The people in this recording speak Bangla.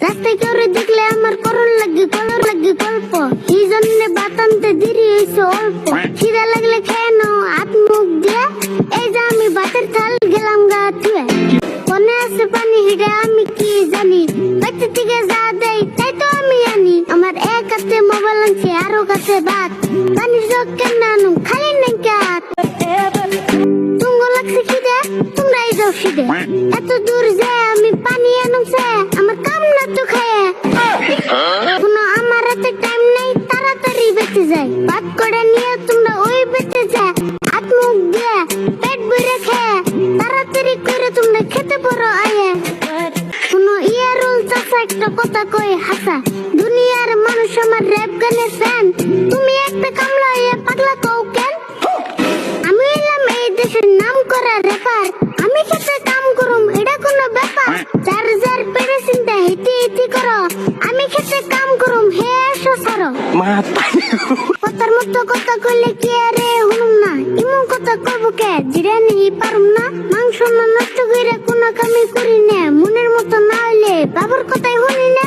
রাস্তায় কেউ দেখলে আমার করণ লাগে গল্প এই জন্য বাতানতে দেরি হয়েছে অল্প খিদা লাগলে খেয়ে নাও হাত মুখ দিয়ে এই যে আমি ভাতের থাল গেলাম গা ধুয়ে মনে আছে পানি হিটে আমি কি জানি বাচ্চা থেকে যা দেয় তাই তো আমি জানি আমার এক হাতে মোবাইল আনছে আরো কাছে ভাত পানির জগ কেন আনুম খালি নাই কাত তুঙ্গ লাগছে খিদে তোমরাই যাও খিদে এত দূর যায় আমি পানি আনুমছে আমার কাম না তো খায় কোনো আমার হাতে টাইম নাই তাড়াতাড়ি বেঁচে যায় ভাত করে নিয়ে তোমরা ওই বেঁচে যায় হাত মুখ দিয়ে পেট ভরে খেয়ে তাড়াতাড়ি করে তোমরা খেতে পারো আয়ে কোনো ইয়ারুল চাষা একটা কথা কই হাসা দুনিয়ার মানুষ আমার র্যাপ গানের ফ্যান তুমি একটা কামলা হয়ে পাগলা কও কেন আমি এলাম এই দেশের নাম করা র্যাপার আমি খেতে কাম করুম এটা কোনো ব্যাপার যার যার পেটে চিন্তা হিটি করো আমি খেতে কাম করুম হে এসো সরো কথার মতো কথা কইলে কি আরে হুনুম না ইমন কথা কইব কে জিরে নেই পারুম না মাংস না নষ্ট কইরা কোনো কামই করি না মনের মতো না হইলে বাবার কথাই শুনি না